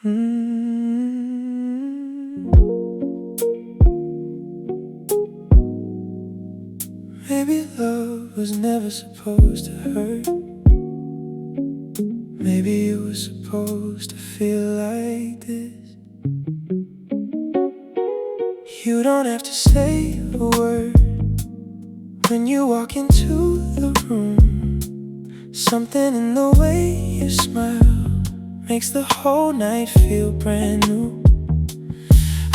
Maybe love was never supposed to hurt. Maybe it was supposed to feel like this. You don't have to say a word when you walk into the room. Something in the way you smile makes the whole night feel brand new.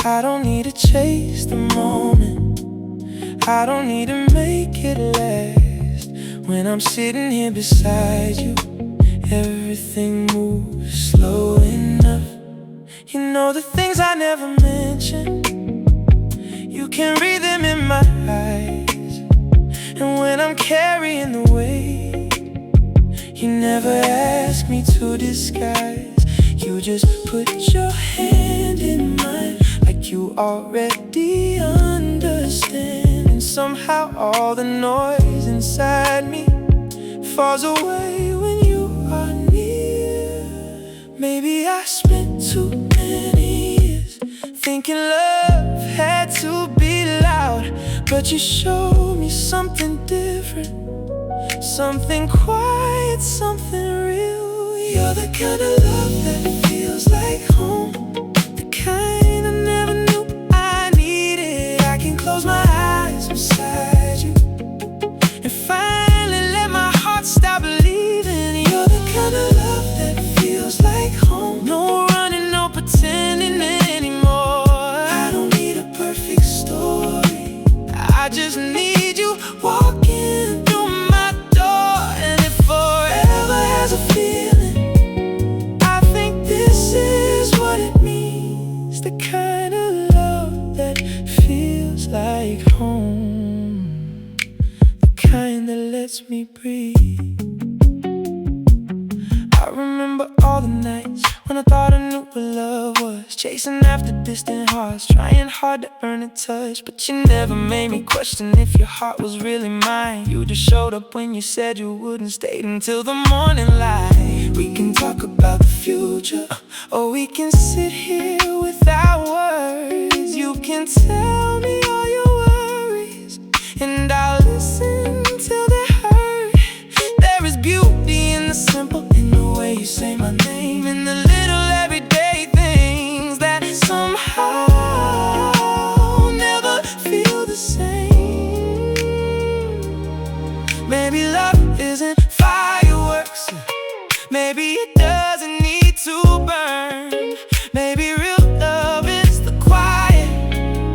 I don't need to chase the moment, I don't need to make it last. When I'm sitting here beside you, everything moves slow enough. You know the things I never mentioned, you can read them in my eyes. And when I'm carrying the weight, you never ask me to disguise. You just put your hand in mine like you already understand. And somehow all the noise inside me falls away when you are near. Maybe I spent too many years thinking love had to be loud, but you showed me something different, something quiet, something real. You're the kind of love that feels like home, the kind I never knew I needed. I can close my eyes beside you and finally let my heart stop believing. You're the kind of love that feels like home. No running, no pretending anymore. I don't need a perfect story, I just need you walking through my door. And if forever has a feeling, I think this is what it means. The kind of love that feels like home, the kind that lets me breathe. I remember all the nights when I thought I knew what love was, chasing after distant hearts, trying hard to earn a touch. But you never made me question if your heart was really mine. You just showed up when you said you wouldn't, stayed until the morning light. We can talk about the future, or we can sit here without words. You can tell me all your worries, and I'll listen till they hurt. There is beauty in the simple, in the way you say my name, in the little everyday things that somehow never feel the same. Maybe love isn't fireworks, maybe it doesn't need to burn. Maybe real love is the quiet,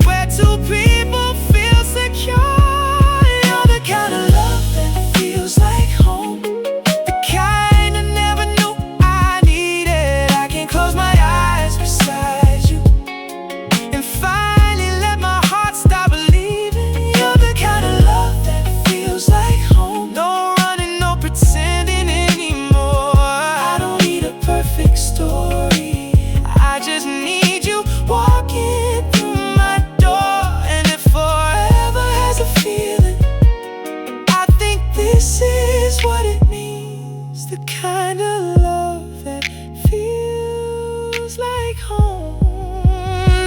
where two people feel secure. You're the kind of love that feels like home, the kind I never knew I needed. I can close my eyes beside you and finally let my heart stop believing. You're the kind of love that feels like home. No running, no pretending anymore. I don't need a perfect story, I just need you walking through my door. And if forever has a feeling, I think this is what it means. The kind of love that feels like home,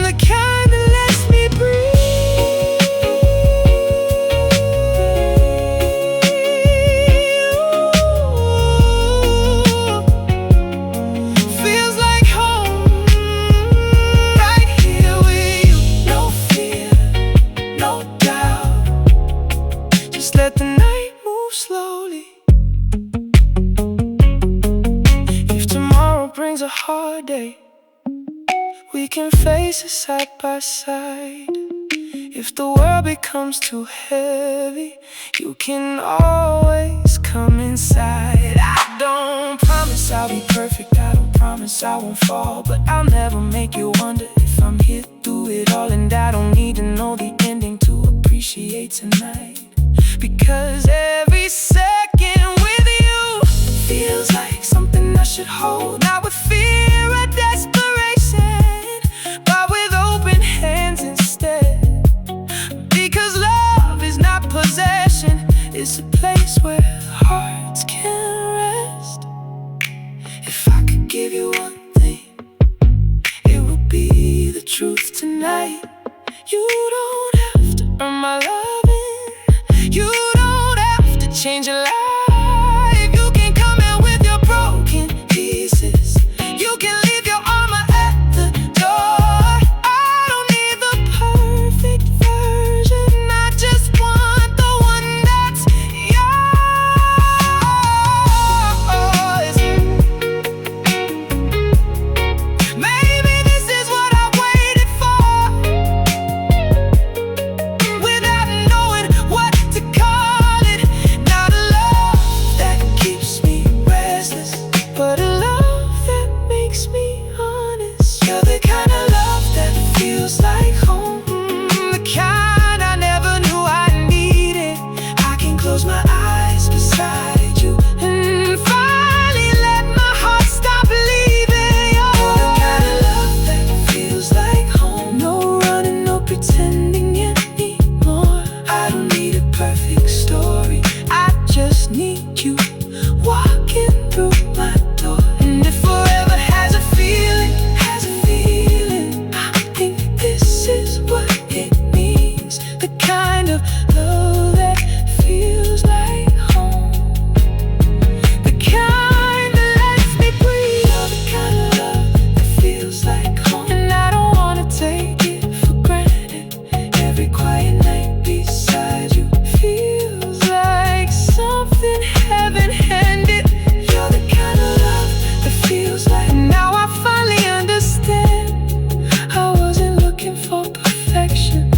the kind that lets me breathe. Feels like home, right here with you. No fear, no doubt, just let the night move slowly. If tomorrow brings a hard day, we can face it side by side. If the world becomes too heavy, you can always come inside. I don't promise I'll be perfect, I don't promise I won't fall, but I'll never make you wonder if I'm here through it all. And I don't need to know the ending to appreciate tonight, because every second with you feels like something I should hold. Not with fear or desperation, but with open hands instead. Because love is not possession, it's a place where hearts can rest. If I could give you one thing, truth tonight. You don't have to earn my loving. You don't have to change your life. You can come in with your broken pieces. You can leave your armor at the door. I don't need the perfect version. I just want the one that's yours. Maybe this is what I waited for, without knowing what to call it. Not a love that keeps me restless, but a love that makes me honest. You're the kind of love that feels like home, the kind I never knew I needed. I can close my eyes beside you and finally let my heart stop leaving. You're the kind of love that feels like home. No running, no pretending anymore. I don't need a perfect story. I just need you walking through my door. And if forever has a feeling, I think this is what it means. The kind of love that feels like home, the kind that lets me breathe. You're the kind of love that feels like home, and I don't wanna take it for granted. Every quiet night beside you feels like something heaven-handed. You're the kind of love that feels like. Now I finally understand. I wasn't looking for perfection,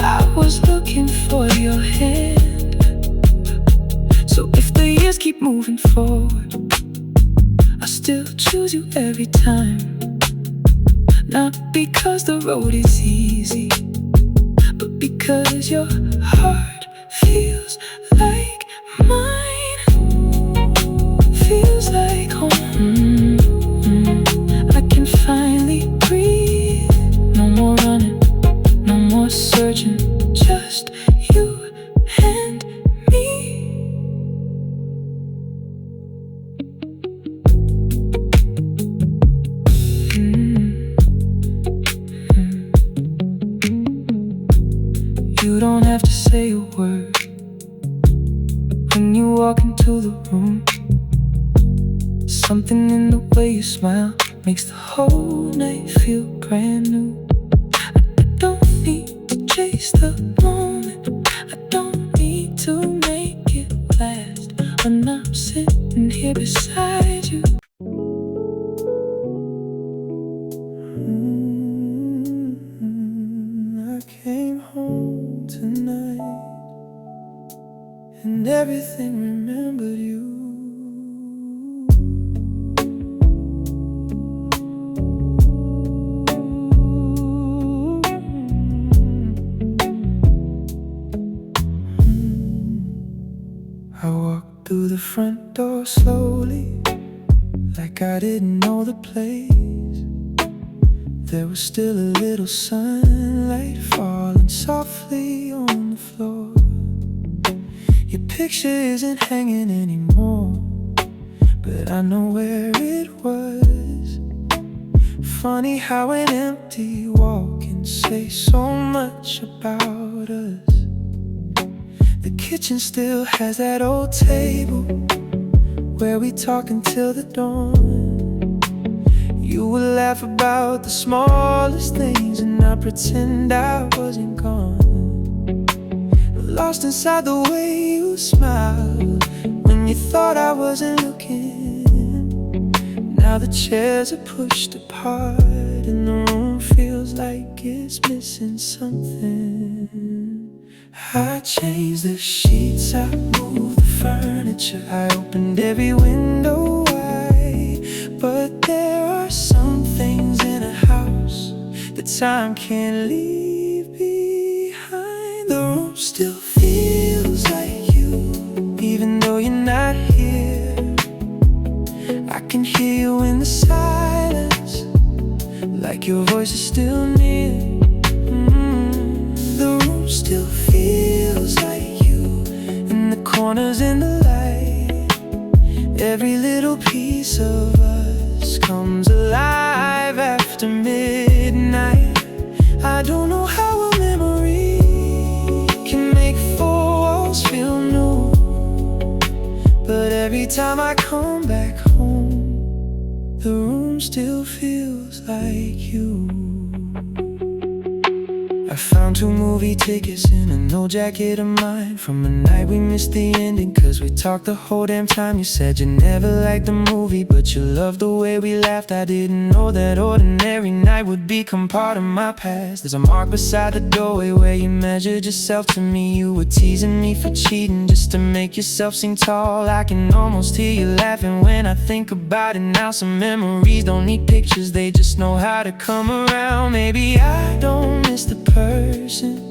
I was looking for your hand. So if the years keep moving forward, I still choose you every time. Not because the road is easy, but because your heart feels like mine, feels like home. I can finally breathe. No more running, no more searching, just you and me. You don't have to say a word when you walk into the room. Something in the way you smile makes the whole night feel brand new. I don't need to chase the moment, I don't need to make it last. When I'm sitting here beside you, I came home tonight and everything remembered you. I walked through the front door slowly, like I didn't know the place. There was still a little sunlight falling softly on the floor. Your picture isn't hanging anymore, but I know where it was. Funny how an empty wall can say so much about us. The kitchen still has that old table where we talk until the dawn. You would laugh about the smallest things, and I pretend I wasn't gone. Lost inside the way you smiled when you thought I wasn't looking. Now the chairs are pushed apart and the room feels like it's missing something. I changed the sheets, I moved the furniture, I opened every window wide. But there are some things in a house that time can't leave behind. The room still feels like you, even though you're not here. I can hear you in the silence, like your voice is still near. The room still feels like you, in the corners in the light. Every little piece of us comes alive after midnight. I don't know how a memory can make four walls feel new, but every time I come back home, the room still feels like you. I found 2 movie tickets in a no jacket of mine from a night we missed the ending, cause we talked the whole damn time. You said you never liked the movie, but you loved the way we laughed. I didn't know that ordinary night would become part of my past. There's a mark beside the doorway where you measured yourself to me. You were teasing me for cheating just to make yourself seem tall. I can almost hear you laughing when I think about it now. Some memories don't need pictures, they just know how to come around. Maybe I don't miss the person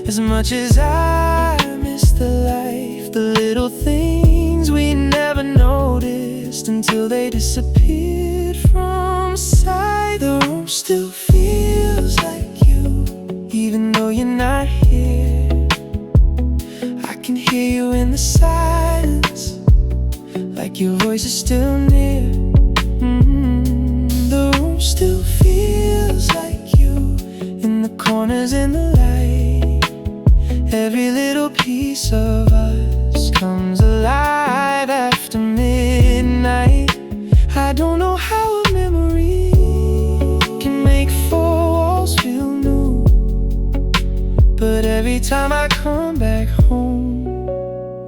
as much as I miss the life, the little things we never noticed until they disappeared from sight. The room still feels like you, even though you're not here. I can hear you in the silence, like your voice is still near. The room still feels like you, in the corners, in the light. Every little piece of us comes alive after midnight. I don't know how a memory can make four walls feel new, but every time I come back home,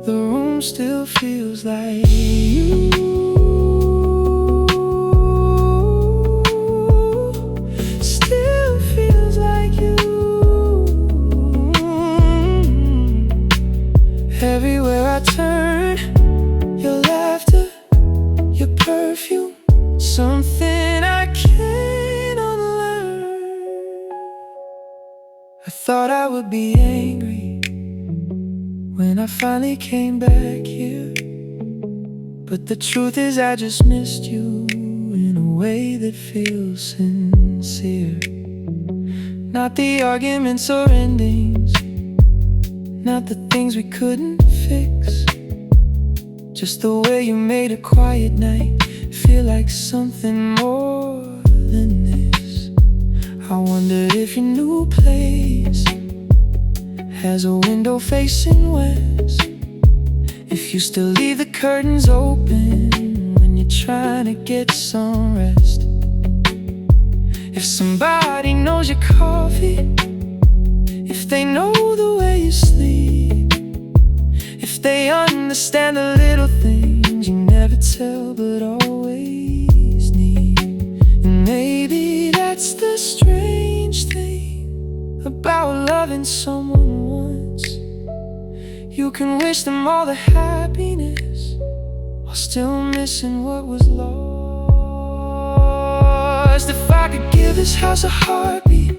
the room still feels like you. Everywhere I turn, your laughter, your perfume, something I can't unlearn. I thought I would be angry when I finally came back here, but the truth is I just missed you in a way that feels sincere. Not the arguments or endings, not the things we couldn't fix, just the way you made a quiet night feel like something more than this. I wonder if your new place has a window facing west, if you still leave the curtains open when you're trying to get some rest, if somebody knows your coffee, if they know the way you sleep, if they understand the little things you never tell but always need. And maybe that's the strange thing about loving someone once. You can wish them all the happiness while still missing what was lost. If I could give this house a heartbeat,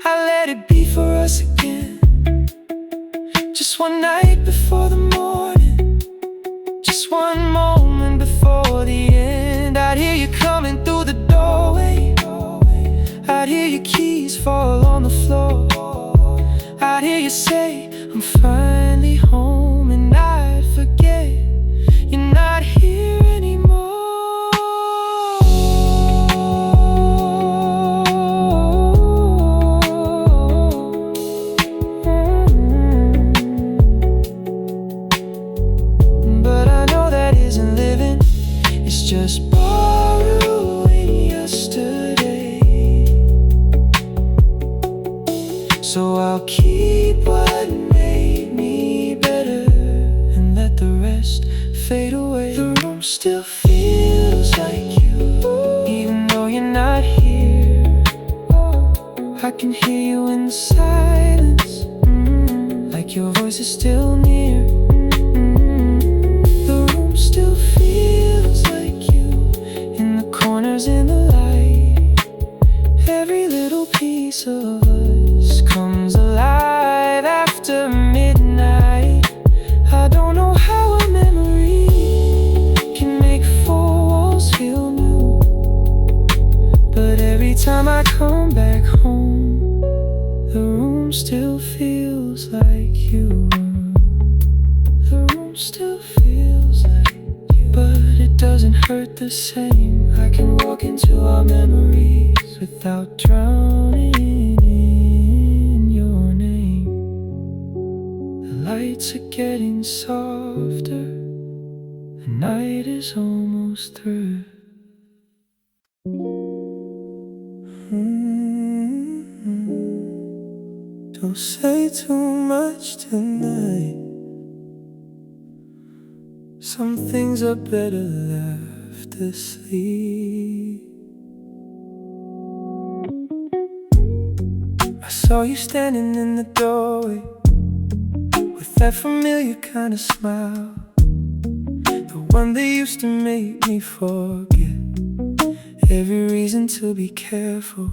I let it be for us again. Just one night before the morning, just one moment before the end. I'd hear you coming through the doorway, I'd hear your keys fall on the floor, I'd hear you say, I'm finally home, and I'd forget you're not here anymore. Just borrowing yesterday, so I'll keep what made me better and let the rest fade away. The room still feels like you, even though you're not here. I can hear you in the silence, like your voice is still near. The room still feels like you, in the corners, in the light. Every little piece of us comes alive after midnight. I don't know how a memory can make four walls feel new, but every time I come back home, the room still feels like you. The room still feels like you, but it doesn't hurt the same. I can walk into our memories without drowning in nights are getting softer, the night is almost through. Don't say too much tonight. Some things are better left asleep. I saw you standing in the doorway with that familiar kind of smile, the one that used to make me forget every reason to be careful.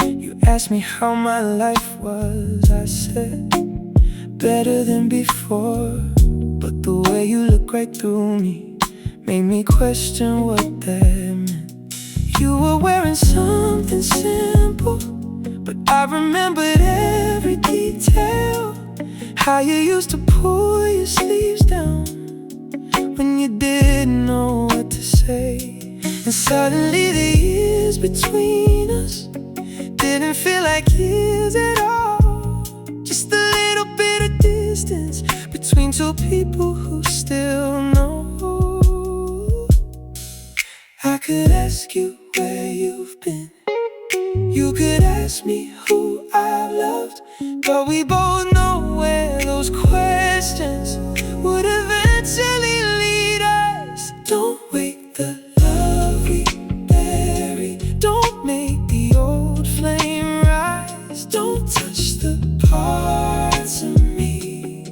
You asked me how my life was. I said, better than before. But the way you looked right through me made me question what that meant. You were wearing something simple, but I remembered every detail. How you used to pull your sleeves down when you didn't know what to say. And suddenly the years between us didn't feel like years at all. Just a little bit of distance between two people who still know. I could ask you where you've been, you could ask me who I've loved, but we both know where those questions would eventually lead us. Don't wake the love we bury, don't make the old flame rise. Don't touch the parts of me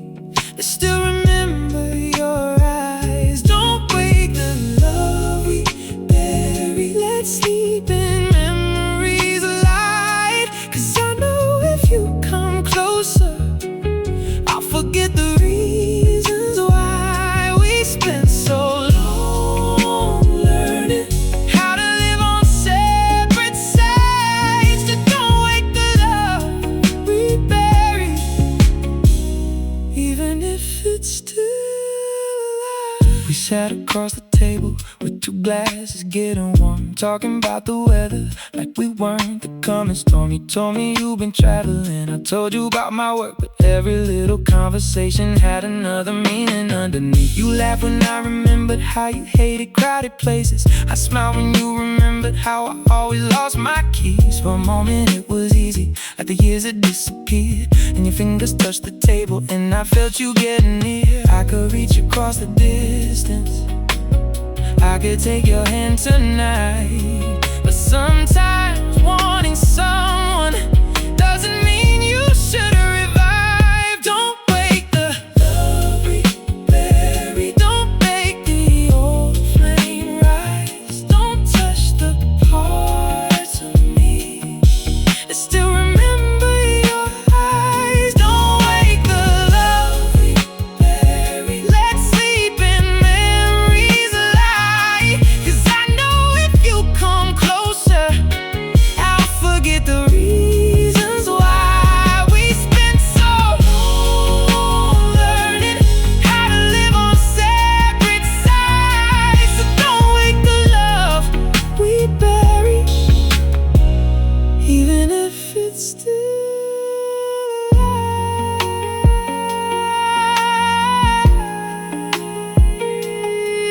that still remember your eyes. Don't wake the love we bury, let's sleep in memories light. Cause I know if you come closer, I'll forget the reasons why we spent so long learning how to live on separate sides. So don't wake the love we bury, even if it's still alive. We sat across the table with two glasses getting warm, talking about the weather like we weren't the coming storm. You told me you've been traveling, I told you about my work, but every little conversation had another meaning underneath. You laughed when I remembered how you hated crowded places. I smiled when you remembered how I always lost my keys. For a moment it was easy, like the years had disappeared, and your fingers touched the table and I felt you getting near. I could reach across the distance, I could take your hand tonight. But sometimes wanting someone doesn't mean you should revive. Don't wake the love we bury, don't make the old flame rise. Don't touch the parts of me that still remember your eyes. Don't wake the love we bury, let's sleep in memories light. Cause I know if you come closer, I'll forget the reasons why we spent so long learning how to live on separate sides. So don't wake the love we bury, even if it's still alive.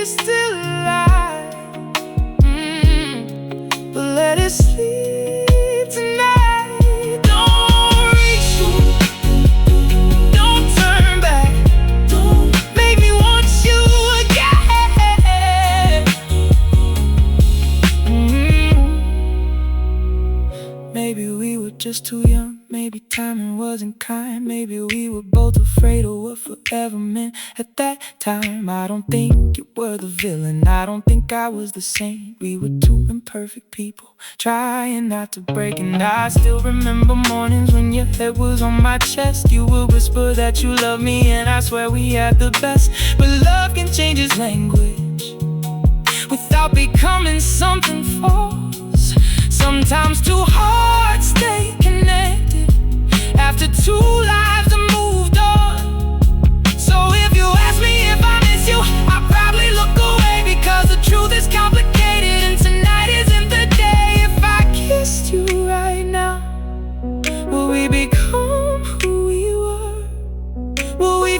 Still alive. But let it sleep tonight. Don't reach, don't turn back, don't make me want you again. Maybe we were just too young, maybe timing wasn't kind, maybe we were both afraid of what forever meant at that time. I don't think you were the villain, I don't think I was the saint. We were two imperfect people trying not to break. And I still remember mornings when your head was on my chest. You would whisper that you love me, and I swear we had the best. But love can change its language without becoming something false. Sometimes two hearts stay connected after two lives have moved on. So if you ask me if I miss you, I'll probably look away, because the truth is complicated and tonight isn't the day. If I kissed you right now, will we become who we were? Will we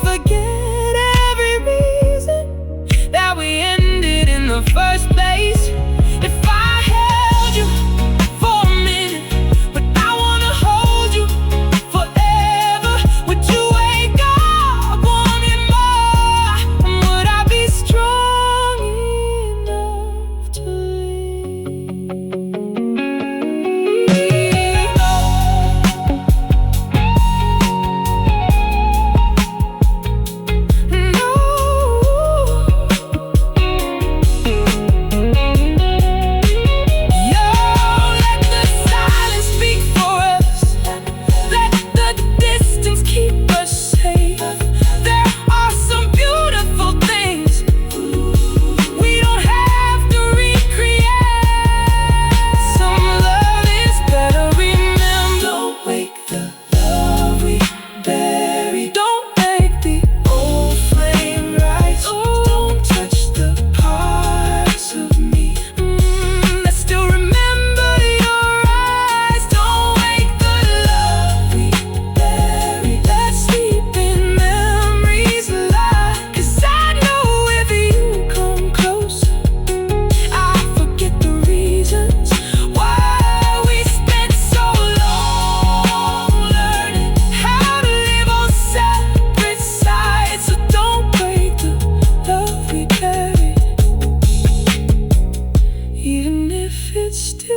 even if it's still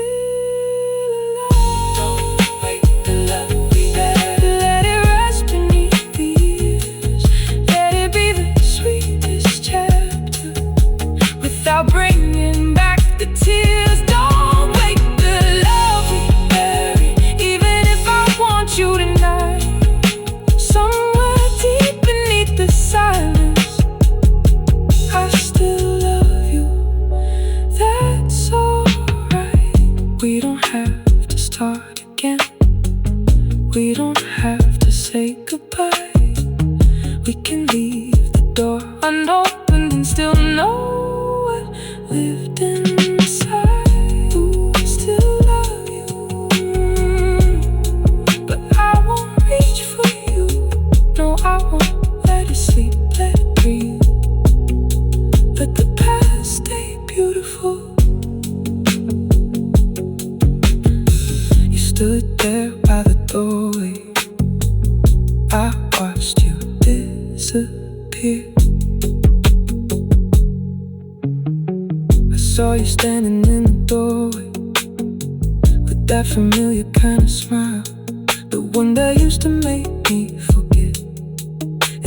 alive. Don't wait the love we had. Let it rest beneath the years. Let it be the sweetest chapter without bringing back the tears. Don't wait the love we buried, even if I want you tonight. Somewhere deep beneath the silence, I still love you. That's alright. We don't have to start again. We don't have to say goodbye. We can leave the door unopened and still know what lived inside. Ooh, I still love you, but I won't reach for you. No, I won't let it sleep, let it breathe. Let the past stay beautiful. You stood there by the doorway. I watched you disappear. I saw you standing in the doorway with that familiar kind of smile, the one that used to make me forget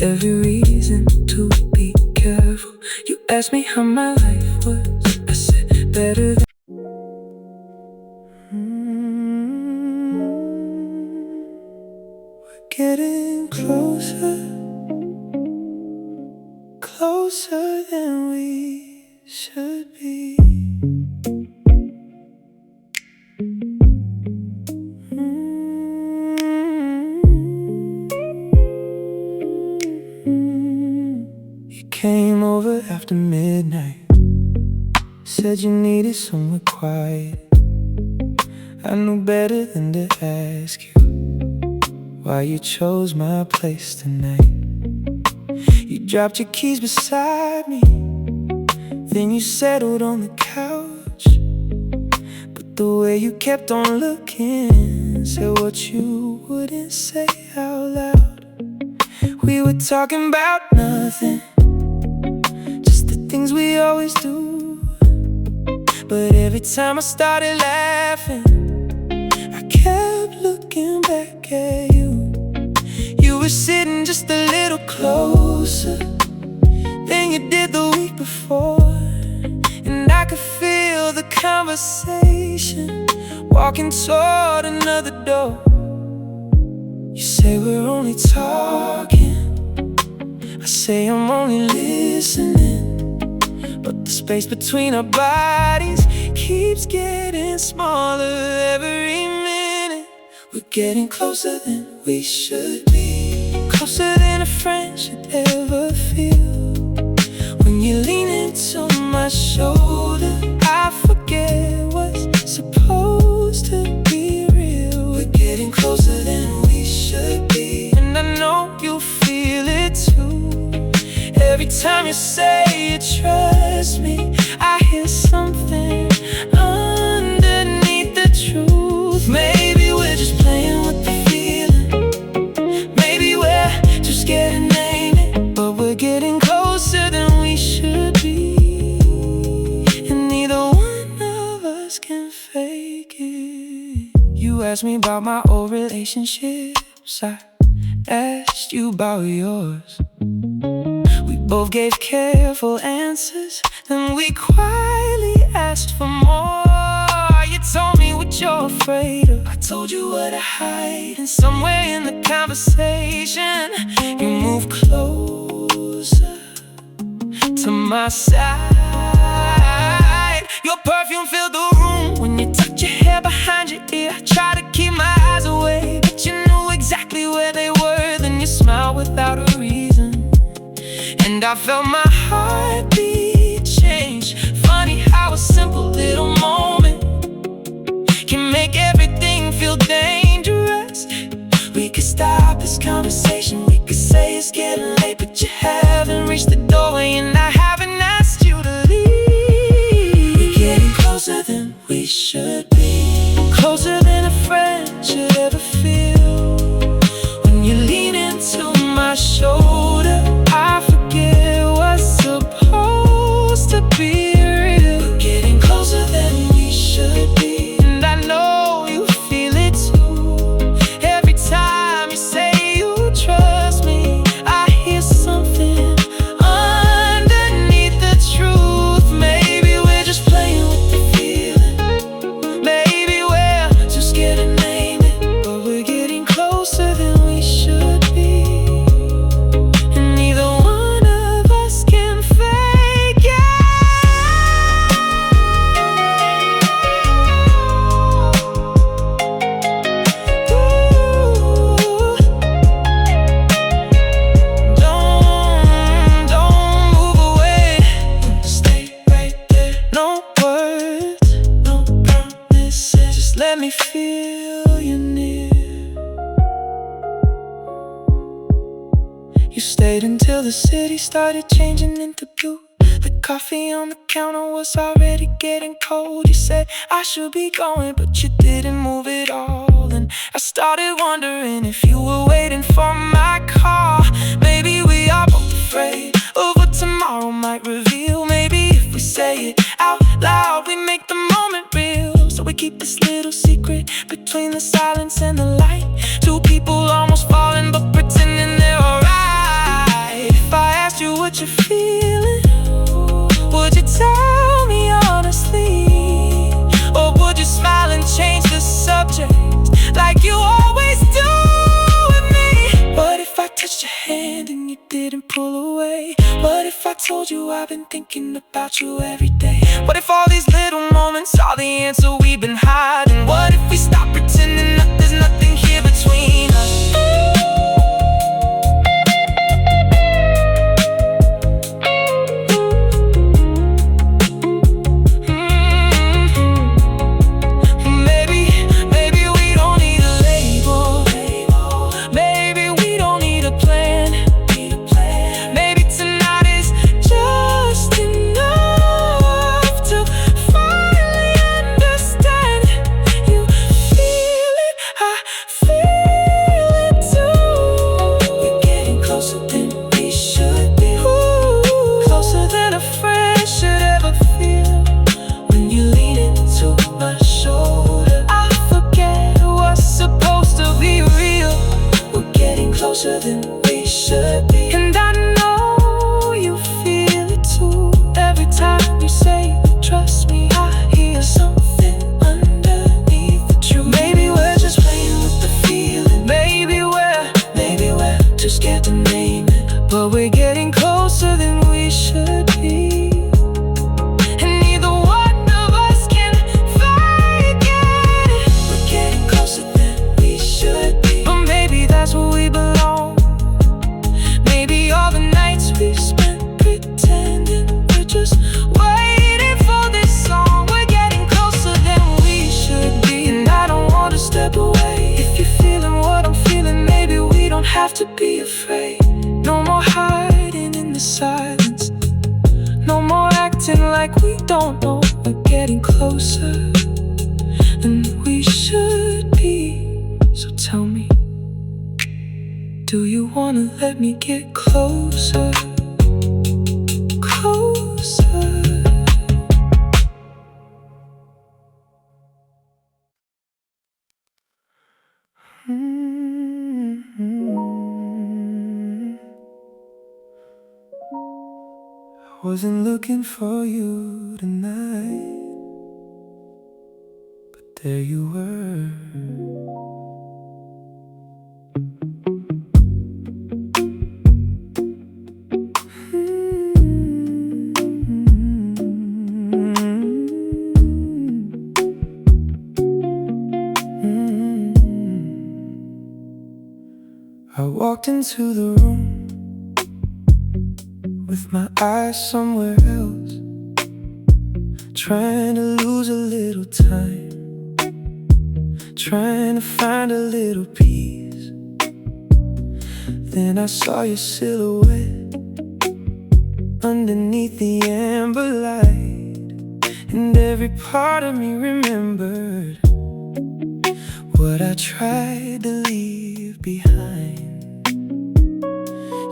every reason to be careful. You asked me how my life was. I said better than We're getting closer, closer than we should be. You came over after midnight, said you needed somewhere quiet. I knew better than to ask you why you chose my place tonight. You dropped your keys beside me, then you settled on the couch. But the way you kept on looking said what you wouldn't say out loud. We were talking about nothing, just the things we always do. But every time I started laughing, I kept looking back at you. You were sitting just a little closer than you did the week before, and I could feel the conversation walking toward another door. You say we're only talking, I say I'm only listening, but the space between our bodies keeps getting smaller every minute. We're getting closer than we should be, closer than a friend should ever feel. When you lean into my shoulder, I forget what's supposed to be real. We're getting closer than we should be, and I know you feel it too. Every time you say you trust me, I hear something underneath the truth. Maybe we're just playing with the feeling, maybe we're just scared to name it. But we're getting closer than we should be, and neither one of us can fake it. You asked me about my old relationships, I asked you about yours. We both gave careful answers, then we quietly asked for more. You told me what you're afraid of, I told you what I hide, and somewhere in the conversation you move closer to my side. Your perfume filled the room when you tucked your hair behind your ear. I tried to keep my eyes away, but you knew exactly where they were. Then you smiled without a reason, and I felt my heartbeat change. Funny how a simple little moment can make everything feel dangerous. We could stop this conversation, we could say it's getting late, but you haven't reached the doorway, and I haven't asked you to leave. We're getting closer than we should be, closer than a friend should ever feel. When you lean into my shoulder, I forget what's supposed to be real. We're getting closer than let me feel you near. You stayed until the city started changing into blue. The coffee on the counter was already getting cold. You said I should be going, but you didn't move at all. And I started wondering if you were waiting for my call. Maybe we are both afraid of what tomorrow might reveal. Maybe if we say it out loud, we make the moment real. So we keep this little secret between the silence and the light. Two people almost falling but pretending they're alright. If I asked you what you're feeling, would you tell me honestly? Or would you smile and change the subject like you always do with me? What if I touched your hand and you didn't pull away? What if I told you I've been thinking about you every day? What if all these little moments are the answer we've been hiding? What if we stop pretending that there's nothing here between us? Closer than we should be. And I know you feel it too. Every time you say you trust me, I hear something underneath the truth. Maybe we're just playing with the feeling. Maybe we're too scared to name it. But we're getting closer than we should be. And neither one of us can forget it. We're getting closer than we should be. But maybe that's where we belong. All the nights we spent pretending we're just waiting for this song. We're getting closer than we should be. And I don't want to step away. If you're feeling what I'm feeling, maybe we don't have to be afraid. No more hiding in the silence. No more acting like we don't know. We're getting closer than we should be. So tell me, do you wanna let me get closer, closer? I wasn't looking for you tonight, but there you were. I walked into the room with my eyes somewhere else, trying to lose a little time, trying to find a little peace. Then I saw your silhouette underneath the amber light, and every part of me remembered what I tried to leave behind.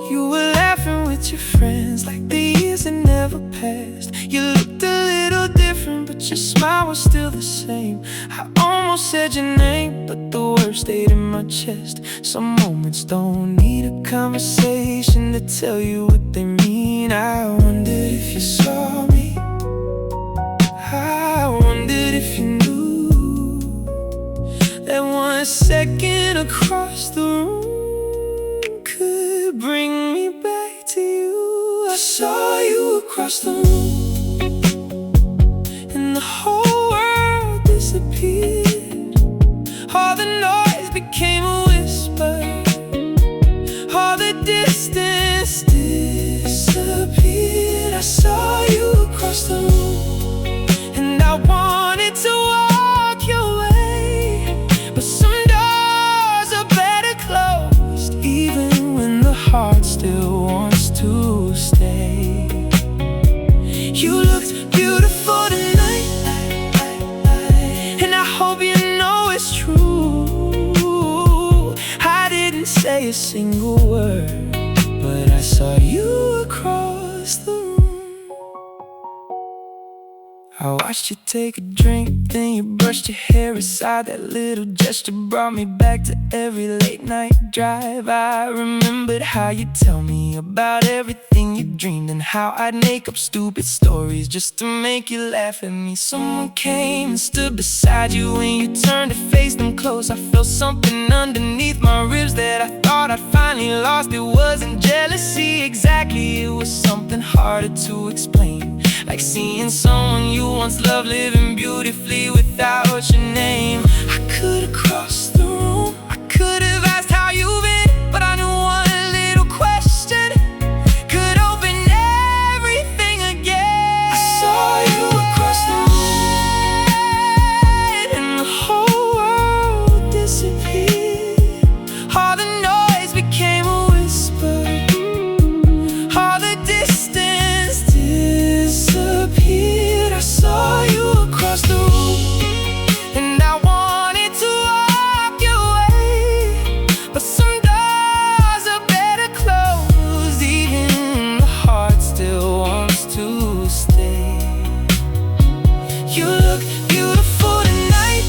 You were laughing with your friends like the years had never passed. You looked a little different, but your smile was still the same. I almost said your name, but the words stayed in my chest. Some moments don't need a conversation to tell you what they mean. I wondered if you saw me. I wondered if you knew that 1 second across the room could bring me back to you. I saw you across the room, and the whole world disappeared. All the noise became a whisper, all the distance disappeared. I saw you across the room, and I wanted to walk your way, hope you know it's true. I didn't say a single word, but I saw you across the room. I watched you take a drink, then you brushed your hair aside. That little gesture brought me back to every late night drive. I remembered how you'd tell me about everything you dreamed, and how I'd make up stupid stories just to make you laugh at me. Someone came and stood beside you. When you turned to face them close, I felt something underneath my ribs that I thought I'd finally lost. It wasn't jealousy exactly, it was something harder to explain, like seeing someone you once loved living beautifully without your name. I could've crossed the room, I could've asked how you've been, but I knew one little question could open everything again. I saw you across the room, and the whole world disappeared. All the noise became a whisper, all the distance disappeared. I saw you across the room, and I wanted to walk your way, but some doors are better closed. Even the heart still wants to stay. You look beautiful tonight,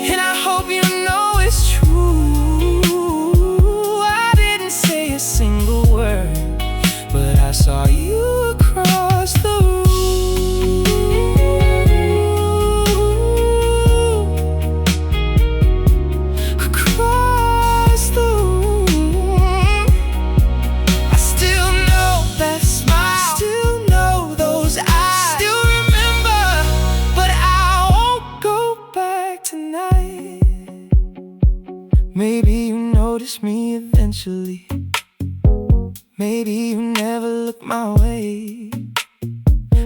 and I hope you know it's true. I didn't say a single word, but I saw you across the room. Across the room. I still know that smile, still know those eyes, still remember, but I won't go back tonight. Maybe you notice me eventually, maybe you never look my way.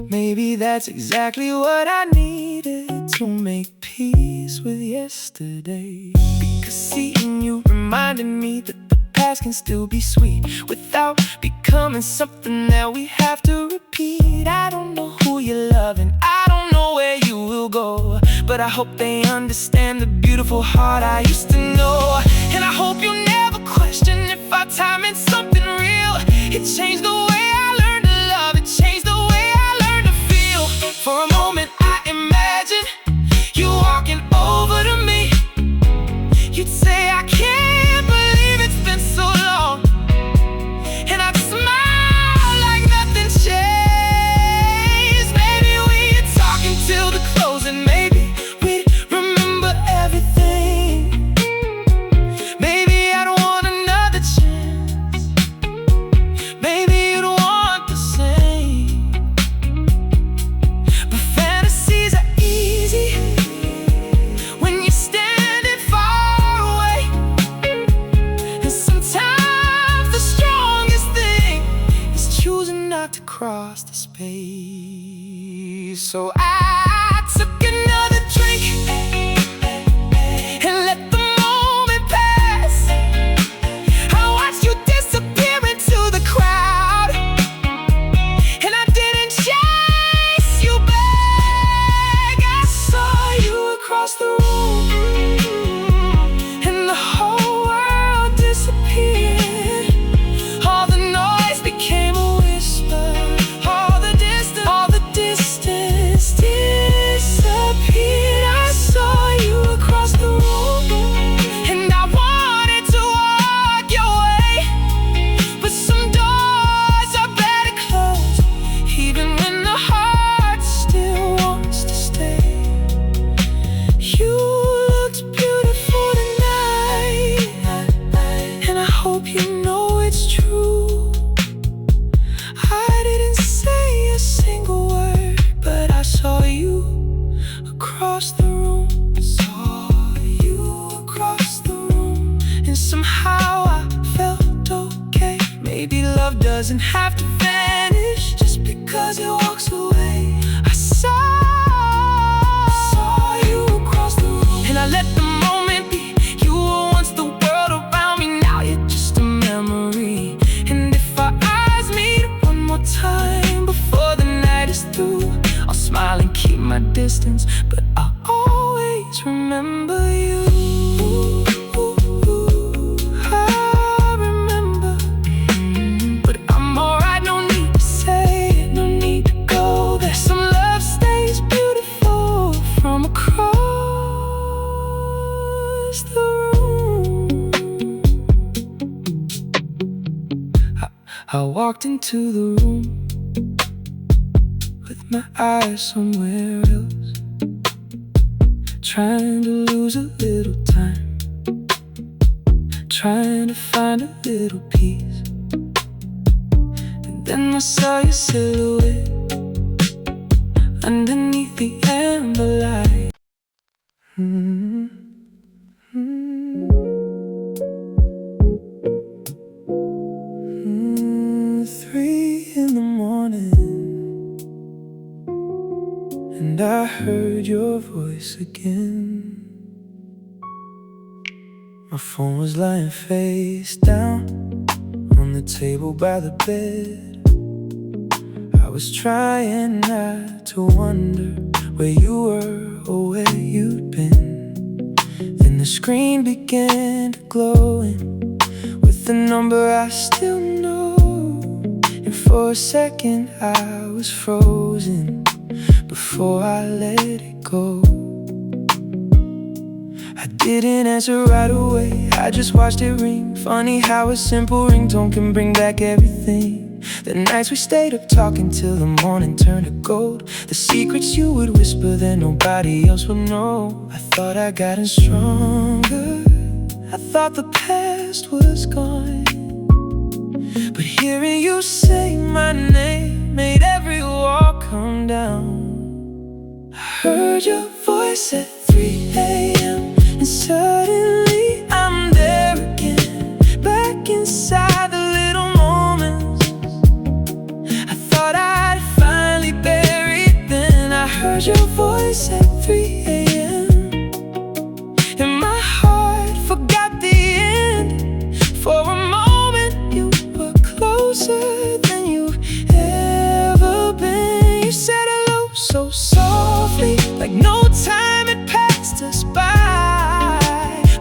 Maybe that's exactly what I needed to make peace with yesterday. Because seeing you reminded me that the past can still be sweet without becoming something that we have to repeat. I don't know who you're loving, I don't know where you will go, but I hope they understand the beautiful heart I used to know. And I hope you never question if our time meant something real. It changed the way I learned to love, it changed the way I learned to feel. For a moment I imagined you walking over to me. You'd say, I can't believe it's been so long, and I'd smile like nothing changed. Maybe we'd talk until the closing, maybe we'd remember everything. Maybe I'd want another chance, maybe you'd want the same. But fantasies are easy when you're standing far away, and sometimes the strongest thing is choosing not to cross the space. So I took another drink and let the moment pass. I watched you disappear into the crowd, and I didn't chase you back. I saw you across the room, and the whole world disappeared. All the noise became a whisper, all the distance disappeared. I saw you across the room, and I wanted to walk your way, but some doors are better closed, even when the heart still wants to stay. You looked beautiful tonight, and I hope you know it's true. I didn't say a single word, but I saw you across the room. Saw you across the room, and somehow I felt okay. Maybe love doesn't have to vanish just because it walks away. I saw you across the room, and I let the moment be. You were once the world around me, now you're just a memory. And if our eyes meet one more time before the night is through, I'll smile and keep my distance, but I'll nights remember you. I remember, but I'm alright, no need to say it, no need to go there. Some love stays beautiful from across the room. I walked into the room with my eyes somewhere else, trying to lose a little time, trying to find a little peace. And then I saw your silhouette underneath the amber light. 3 in the morning, and I heard your voice again. My phone was lying face down on the table by the bed. I was trying not to wonder where you were or where you'd been. Then the screen began to glowing with the number I still know. And for a second I was frozen before I let it go. I didn't answer right away, I just watched it ring. Funny how a simple ringtone can bring back everything. The nights we stayed up talking till the morning turned to gold. The secrets you would whisper that nobody else would know. I thought I gotten stronger, I thought the past was gone. But hearing you say my name made every wall come down. I heard your voice at 3 a.m. and suddenly I'm there again, back inside the little moments I thought I'd finally buried. Then I heard your voice at 3 a.m. and my heart forgot the end. For a moment you were closer than you've ever been. You said hello so softly, like no time had passed us by.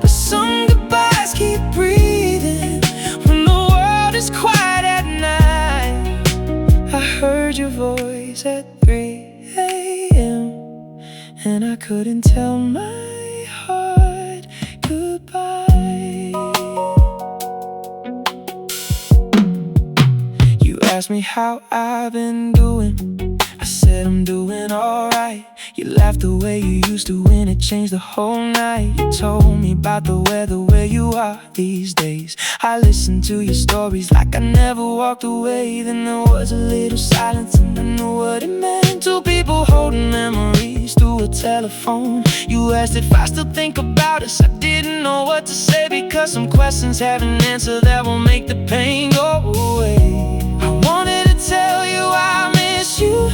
But some goodbyes keep breathing when the world is quiet at night. I heard your voice at 3 a.m. and I couldn't tell my heart goodbye. You asked me how I've been doing, I said I'm doing alright. You laughed the way you used to when it changed the whole night. You told me about the weather where you are these days. I listened to your stories like I never walked away. Then there was a little silence and I knew what it meant. Two people holding memories through a telephone. You asked if I still think about us. I didn't know what to say because some questions have an answer that will make the pain go away. I wanted to tell you I miss you,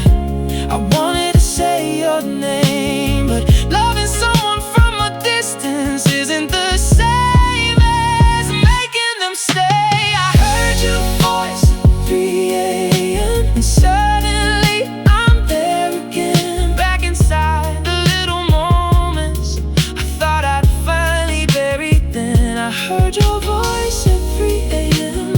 I wanted to say your name, but loving someone from a distance isn't the same as making them stay. I heard your voice at 3 a.m. and suddenly I'm there again, back inside the little moments I thought I'd finally buried. Then I heard your voice at 3 a.m.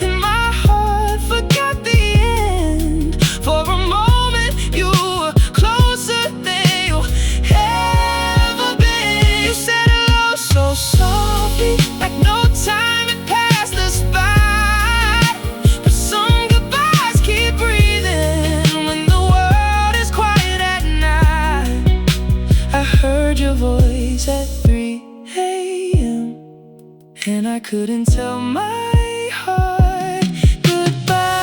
and my heart forgot the end. For a moment you were closer than you've ever been. You said hello so softly, like no time had passed us by. But some goodbyes keep breathing when the world is quiet at night. I heard your voice at 3 a.m. and I couldn't tell my heart goodbye.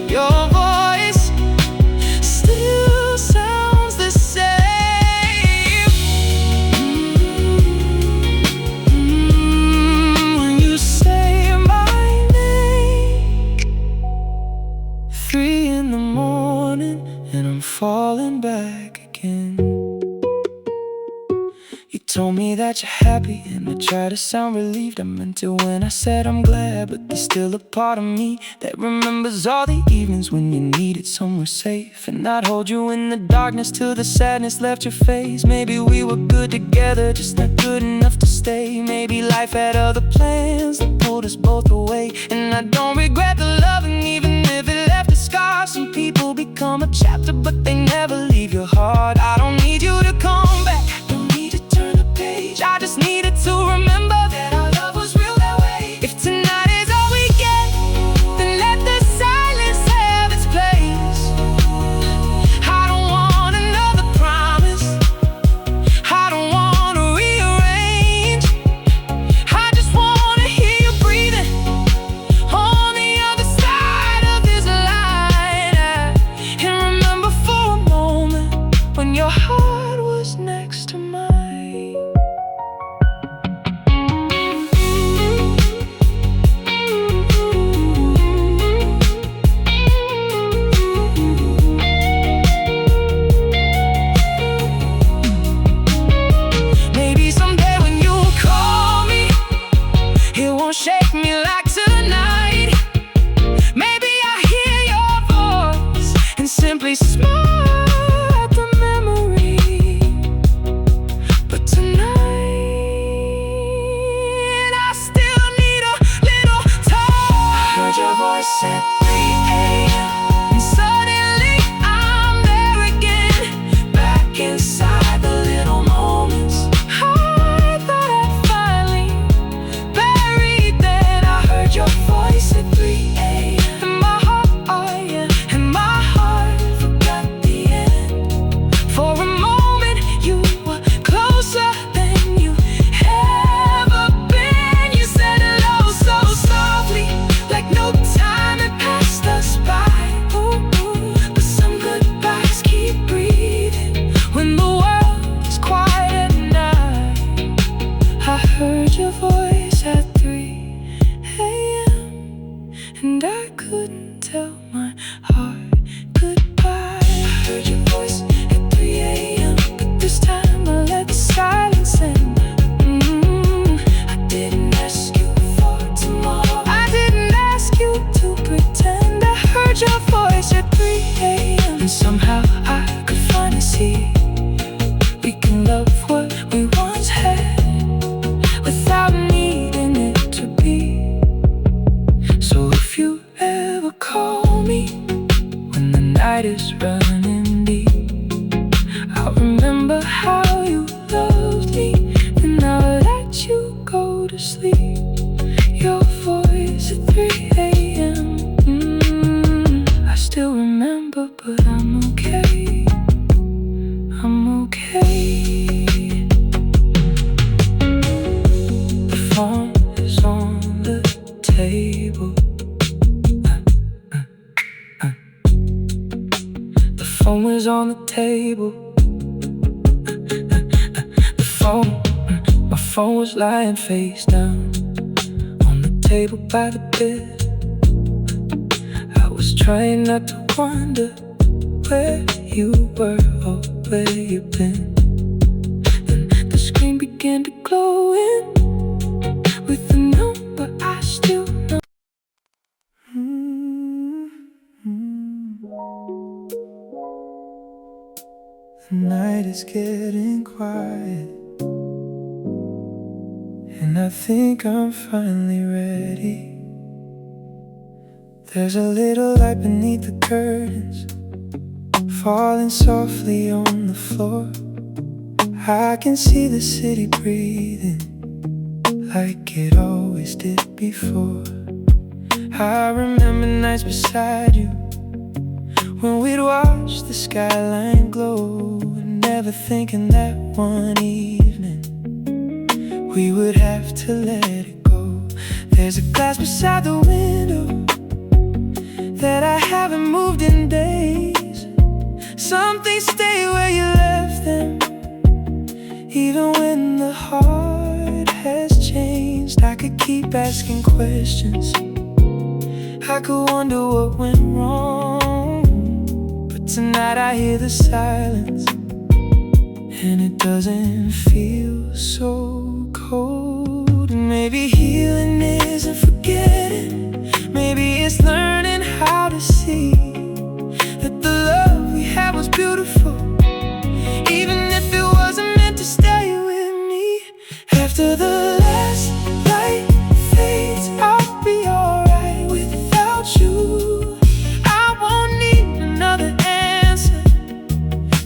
Your voice still sounds the same. When you say my name, 3 in the morning and I'm falling back again. try to sound relieved, I meant it when I said I'm glad. But there's still a part of me that remembers all the evenings when you needed somewhere safe, and I'd hold you in the darkness till the sadness left your face. Maybe we were good together, just not good enough to stay. Maybe life had other plans that pulled us both away, and I don't regret the loving even if it left a scar. Some people become a chapter but they never leave your heart. I don't need you to come back, don't need to turn the page. I just needed to remember that our love was real that way. If tonight is all we get, then let the silence have its place. I don't want another promise, I don't want to rearrange. I just want to hear you breathing on the other side of this line. And remember for a moment when your heart was next to mine. Maybe someday when you call me, it won't shake me like tonight. Maybe I hear your voice and simply smile at the memory. But tonight I still need a little time. I heard your voice at 3 a.m. and suddenly I'm there again, back inside the little moments I thought I'd finally buried. Then I heard your voice at 3 a.m. and my heart, oh yeah, and my heart forgot the end. For a moment you were closer than you ever been. You said hello so softly, like no time had passed us by. Ooh, ooh. But some goodbyes keep breathing when the world is quiet at night. I heard your voice at 3 a.m. and I couldn't tell my heart goodbye. I heard your voice at 3 a.m. but this time I let the silence in. I didn't ask you for tomorrow, I didn't ask you to pretend. I heard your voice at 3 a.m. and somehow I could finally see we can love what we once had without needing it to be. So if you ever call me when the night is running deep, I'll remember how you loved me and I'll let you go to sleep. Your voice at 3 a.m. I still remember, but I'm okay. I'm okay. The phone is on the table. The phone was on the table. My phone was lying face down on the table by the bed. I was trying not to wonder where you were or where you've been. Then the screen began to glow in with the number I still know. The night is getting quiet, and I think I'm finally ready. There's a little light beneath the curtains, falling softly on the floor. I can see the city breathing like it always did before. I remember nights beside you when we'd watch the skyline glow, and never thinking that one evening we would have to let it go. There's a glass beside the window that I haven't moved in days. Some things stay where you left them, even when the heart has changed. I could keep asking questions, I could wonder what went wrong, but tonight I hear the silence, and it doesn't feel so cold. Maybe healing isn't forgetting. Maybe it's learning how to see that the love we had was beautiful, even if it wasn't meant to stay with me. After the last light fades, I'll be alright without you. I won't need another answer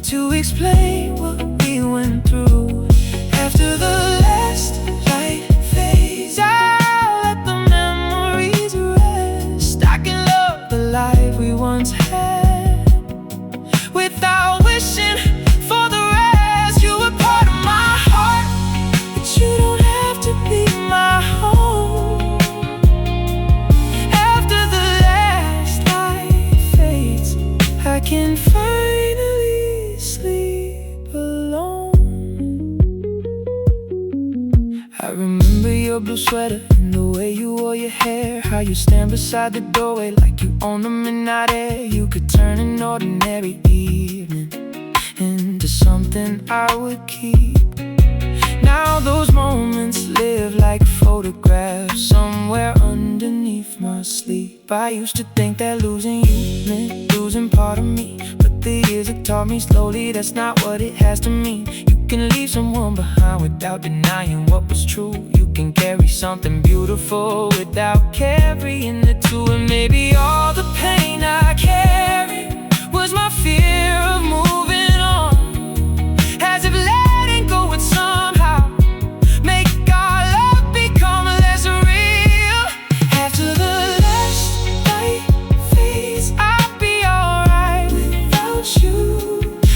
to explain what we went through. After the last light fades, I'll let the memories rest. I can love the life we once had without wishing for the rest. You were part of my heart, but you don't have to be my home. After the last light fades, I can finally sleep alone. I remember your blue sweater and the way you wore your hair, how you stand beside the doorway like you own the midnight air. You could turn an ordinary evening into something I would keep. Now those moments live like photographs somewhere underneath my sleep. I used to think that losing you meant losing part of me, but the years have taught me slowly that's not what it has to mean. You can leave someone behind without denying what was true. You can carry something beautiful without carrying the two. And maybe all the pain I carried was my fear of moving on, as if letting go would somehow make our love become less real. After the last light fades, I'll be alright without you.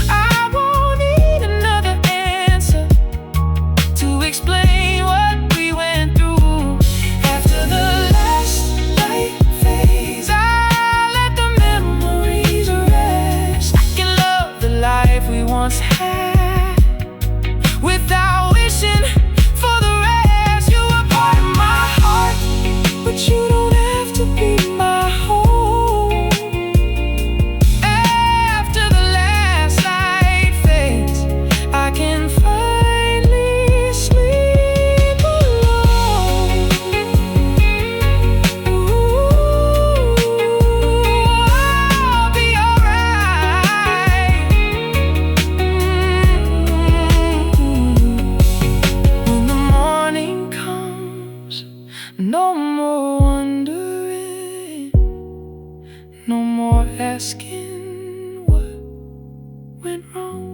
I won't need another answer to explain what we went through. After the last light fades, I'll let the memories rest. I can love the life we once had without wishing for the rest. You were part of my heart, but you don't have to be my home. After the last light fades, I can finally sleep alone. I'll be alright. When the morning comes, no more wondering, no more asking what went wrong.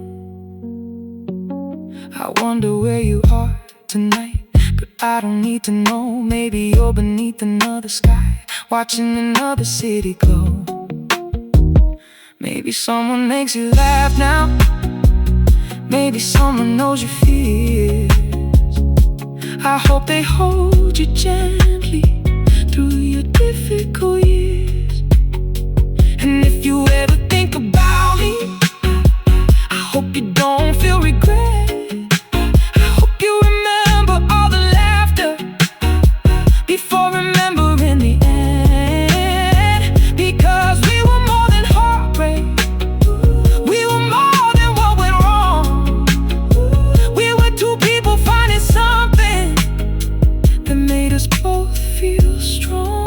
I wonder where you are tonight, but I don't need to know. Maybe you're beneath another sky, watching another city glow. Maybe someone makes you laugh now, maybe someone knows your fears. I hope they hold you gently through your difficult years. And if you ever think about me, I hope you don't feel regret. I hope you remember all the laughter before remembering the end. Because we were more than heartbreak, we were more than what went wrong. We were two people finding something that made us both feel strong.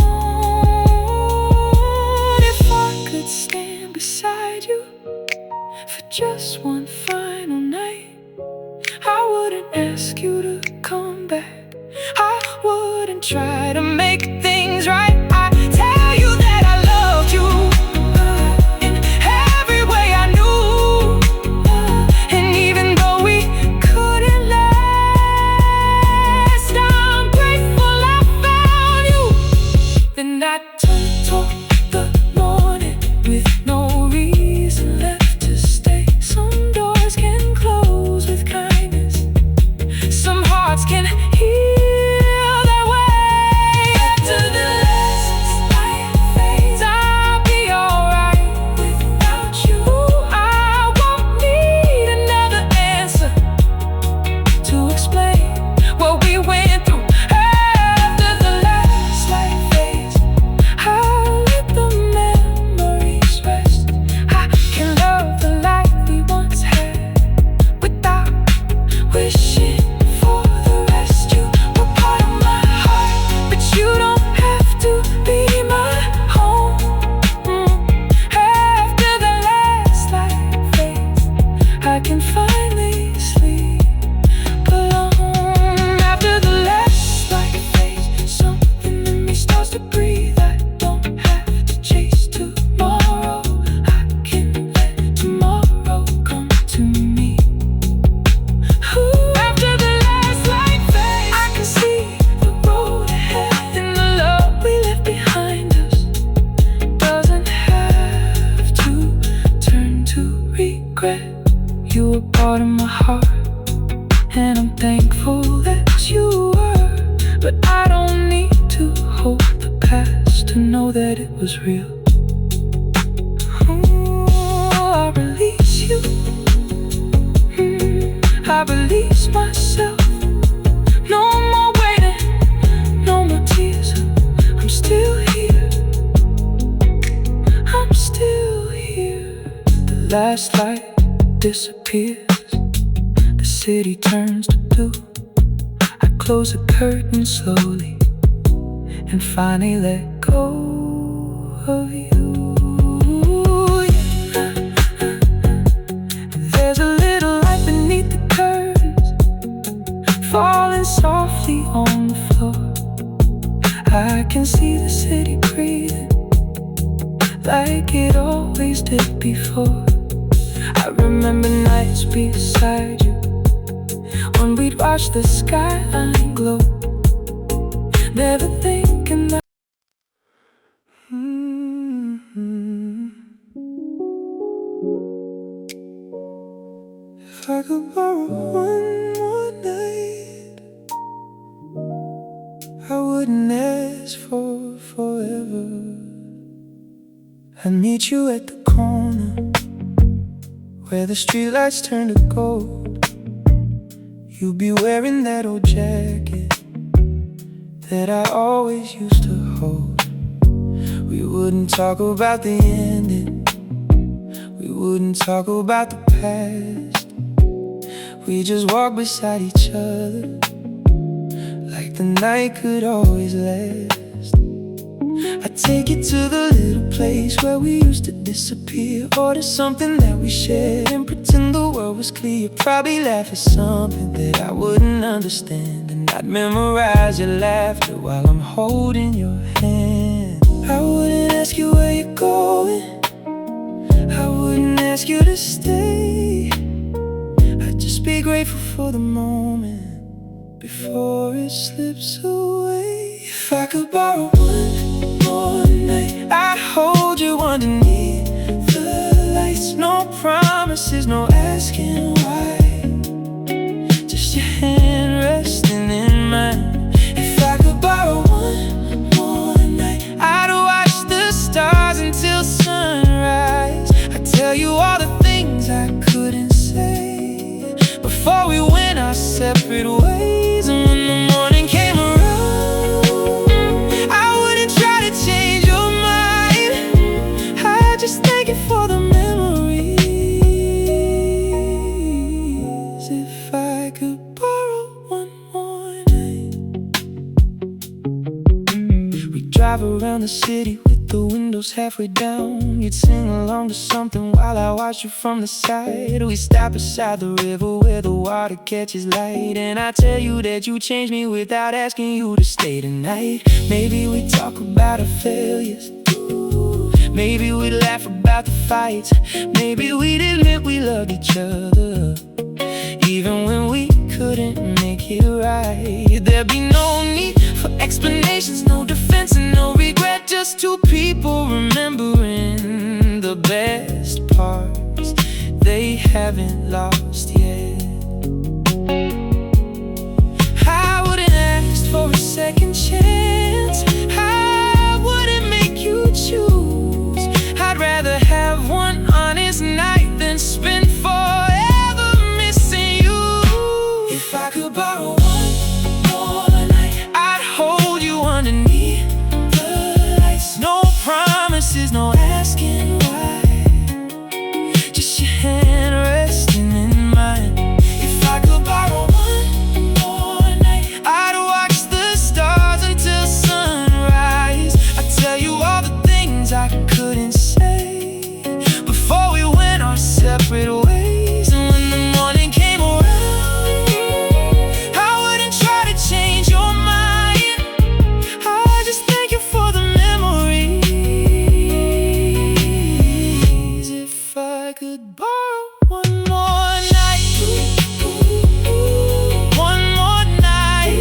past to know that it was real. I'll release you. I release myself. No more waiting, no more tears. I'm still here. I'm still here. The last light disappears. The city turns to blue. I close the curtain slowly and finally let go of you. There's a little light beneath the curtains, falling softly on the floor. I can see the city breathing like it always did before. I remember nights beside you when we'd watch the skyline glow, never thinking that if I could borrow one more night, I wouldn't ask for forever. I'd meet you at the corner where the streetlights turn to gold. You'd be wearing that old jacket that I always used to hold. We wouldn't talk about the ending, we wouldn't talk about the past. We just walk beside each other like the night could always last. I'd take you to the little place where we used to disappear, order something that we shared and pretend the world was clear. Probably laugh at something that I wouldn't understand, and I'd memorize your laughter while I'm holding your hand. I wouldn't ask you where you're going, I wouldn't ask you to stay. I'd just be grateful for the moment before it slips away. If I could borrow one more night, I'd hold you underneath the lights. No promises, no asking why, just your hand resting in mine. If I could borrow one more night, I'd watch the stars until sunrise. I'd tell you all the things I couldn't say before we went our separate ways. And when the morning came around, I wouldn't try to change your mind. I just thank you for the memories. If I could borrow one more night. We'd drive around the city with the windows halfway down. You'd sing along to something while I watched you from the side. We stop beside the river where the water catches light, and I tell you that you changed me without asking you to stay tonight. Maybe we talk about our failures, maybe we laugh about the fights, maybe we'd admit we loved each other even when we couldn't make it right. There'd be no need for explanations, no defense and no regret, just two people remembering the best parts they haven't lost yet. I wouldn't ask for a second chance, I wouldn't make you choose. I'd rather have one honest night than spend forever missing you. If I could borrow one more night, I'd hold you underneath the lights. No promises, no asking why, just your hand resting in mine. If I could borrow one more night, I'd watch the stars until sunrise. I'd tell you all the things I couldn't say before we went our separate ways. And when the morning came around, I wouldn't try to change your mind. I just thank you for the memories. If I could borrow one more night, one more night,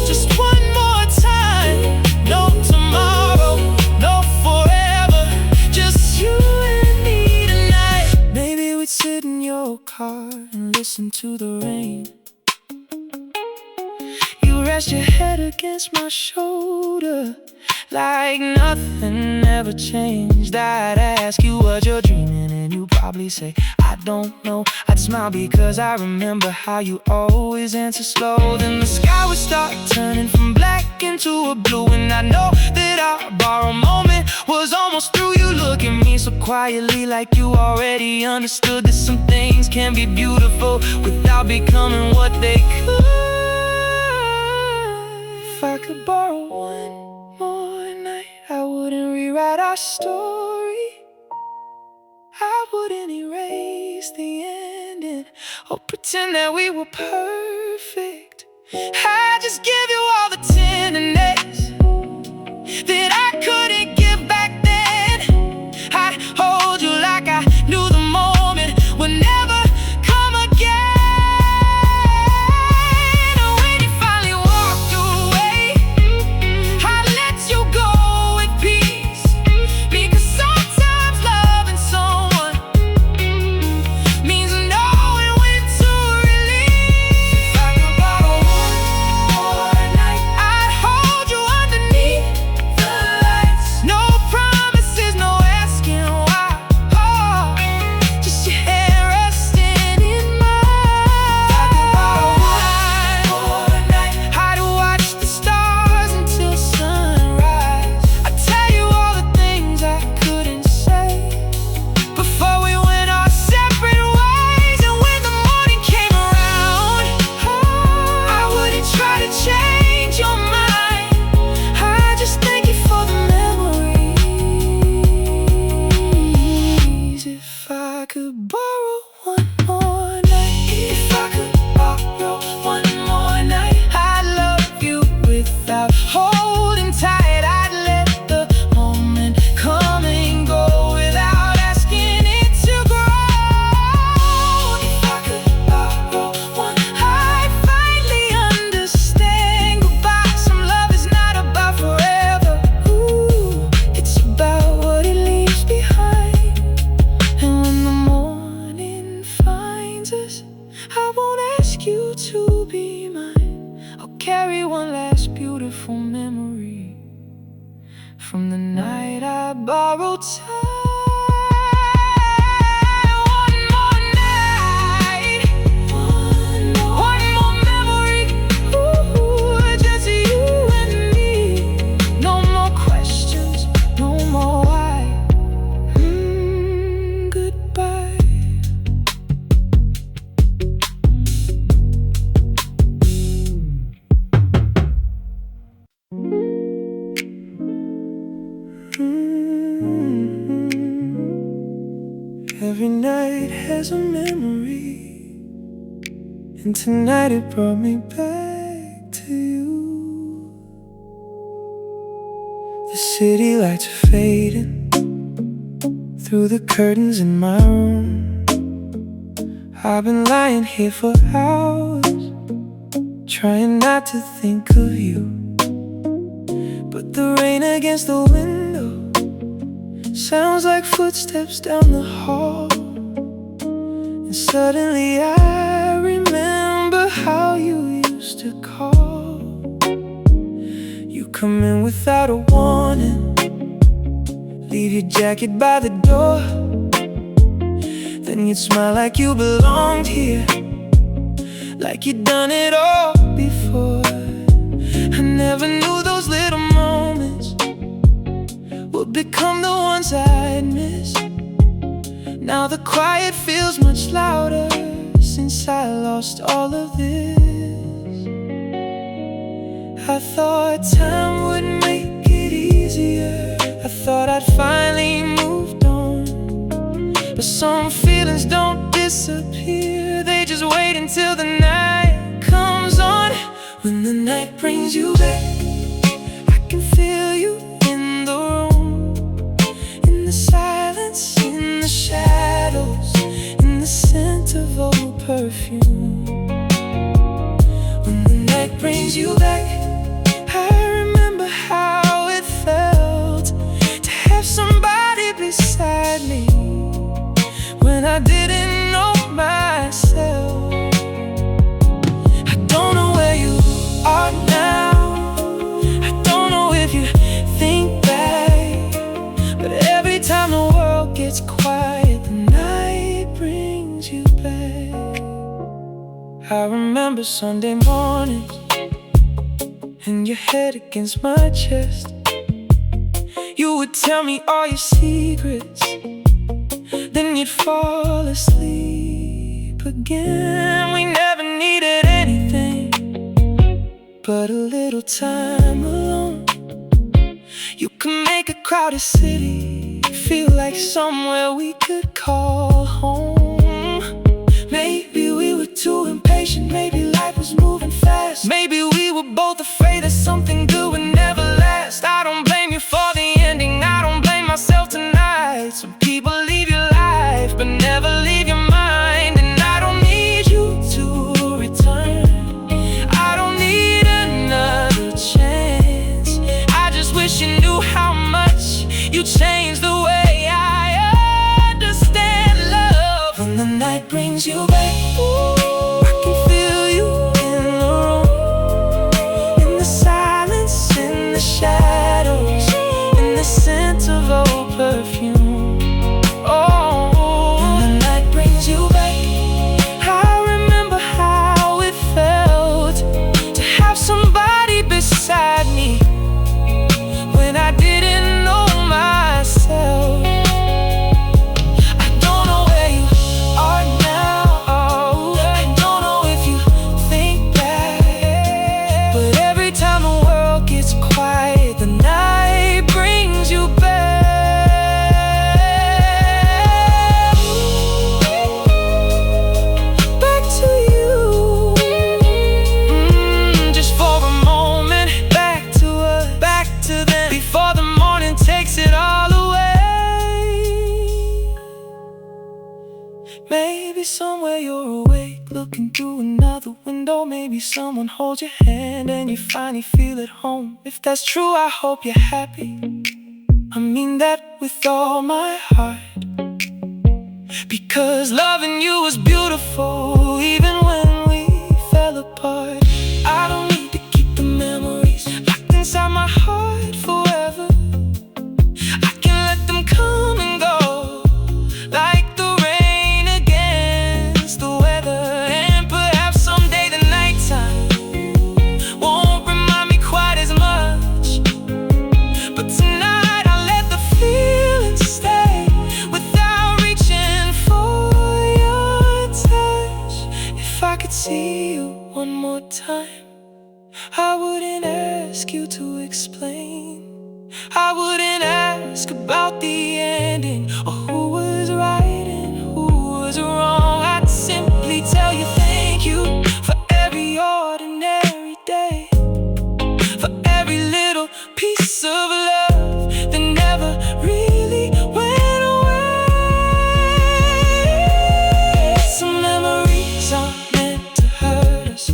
just one more time. No tomorrow, no forever, just you and me tonight. Maybe we'd sit in your car and listen to the rain. You rest your head against my shoulder, like nothing ever changed. I'd ask you what you're dreaming, and you'd probably say, I don't know. I'd smile because I remember how you always answer slow. Then the sky would start turning from black into a blue, and I know that our borrowed moment was almost through. You look at me so quietly, like you already understood that some things can be beautiful without becoming what they could. If I could borrow one more night, I wouldn't rewrite our story. I wouldn't erase the ending or pretend that we were perfect. I'd just give you all the tenderness that I couldn't give back then. I'd hold you like I knew the moment would never come again. And when you finally walked away, I let you go with peace, because sometimes loving someone means knowing when to release. If I could borrow one more night, I'd hold you underneath the lights. No promises, no asking why. Oh, just your head resting in mine. If I could borrow one more night, I'd watch the stars until sunrise. I'd tell you all the things I couldn't say before we went our separate ways. And when the morning came around, I wouldn't try to change your mind. I just thank you for the memories. If I could borrow one more night, if I could borrow one more night, I'd love you without holding tight. I'd let the moment come and go without asking it to grow. If I could borrow one, I'd finally understand goodbye. Some love is not about forever. Ooh, it's about what it leaves behind. And when the morning finds us, I won't ask you to be mine. I'll carry one last beautiful memory from the night I borrowed time. One more night, one more memory. Ooh, just you and me. No more questions, no more why. Goodbye. Every night has a memory, and tonight it brought me back to you. The city lights are fading through the curtains in my room. I've been lying here for hours, trying not to think of you. But the rain against the window sounds like footsteps down the hall. And suddenly I remember how you used to call. You come in without a warning, leave your jacket by the door. Then you'd smile like you belonged here, like you'd done it all before. I never knew those little moments would become the ones I'd miss. Now the quiet feels much louder since I lost all of this. I thought time would make it easier, I thought I'd finally moved on. But some feelings don't disappear, they just wait until the night comes on. When the night brings you back, I can feel you in the room, in the silence, in the shadows, in the scent of old perfume. When the night brings you back, I remember how it felt to have somebody beside me when I didn't know myself. I don't know where you are now, remember Sunday mornings and your head against my chest. You would tell me all your secrets, then you'd fall asleep again. We never needed anything but a little time alone. You can make a crowded city feel like somewhere we could call home. Maybe we were too impatient, maybe life was moving fast. Maybe we were both afraid that something good would never last. I don't blame you for the ending, I don't blame myself tonight. Some people leave your life, but never leave your mind. And I don't need you to return, I don't need another chance. I just wish you knew how much you changed the way I understand love. When the night brings you back, I can feel you in the room, in the silence, in the shadows, in the scent of old perfume. Oh, when the night brings you back, I remember how it felt to have somebody beside me when I didn't know myself. I don't know where you are now, I don't know if you think back, but every time the world gets quiet, the night brings you back. Back to you, just for a moment. Back to us, back to them, before the morning takes it all away. Maybe somewhere you're awake, looking through another window. Maybe someone holds your hand and you finally feel at home. If that's true, I hope you're happy. I mean that with all my heart, because loving you was beautiful even when we fell apart. I don't need to keep the memories locked inside my heart forever. I can let them come and go, like the rain against the weather. And perhaps someday the nighttime won't remind me quite as much, but tonight I'll let the feeling stay without reaching for your touch. If I could see you one more time, I wouldn't ask you to explain, I wouldn't ask about the ending or who was right and who was wrong. I'd simply tell you thank you for every ordinary day, for every little piece of love that never really went away. Some memories aren't meant to hurt us,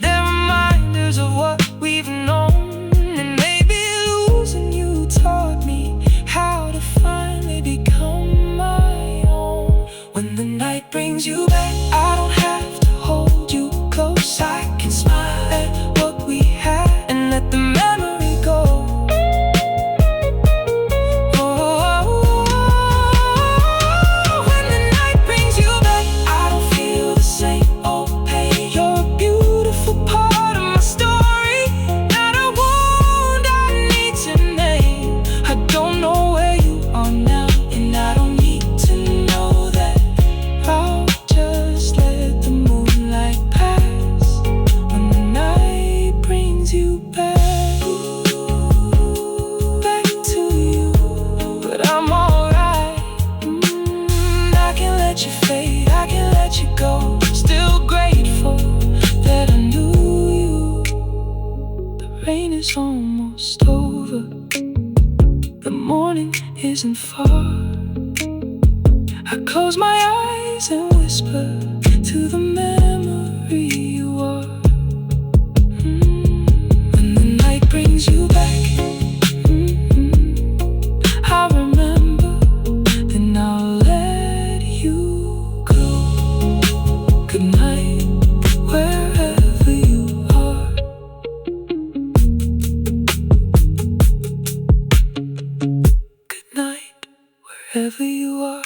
they're reminders of what we've known. And maybe losing you taught me how to finally become my own. When the night brings you back, I don't have to hold you close. I can smile at what we had and let the memory go. When the night brings you back, I don't feel the same old pain. You're a beautiful part of my story, not a wound I need to name. I don't know where you are now, and I don't need to know that. I'll just let the moonlight pass when the night brings you back. Back to you, but I'm alright. I can let you fade, I can let you go. Still grateful that I knew you. The rain is almost over, the morning isn't far. I close my eyes and whisper to the memory you are. When the night brings you back, I remember, then I'll let you go. Good night, wherever you are. Good night, wherever you are.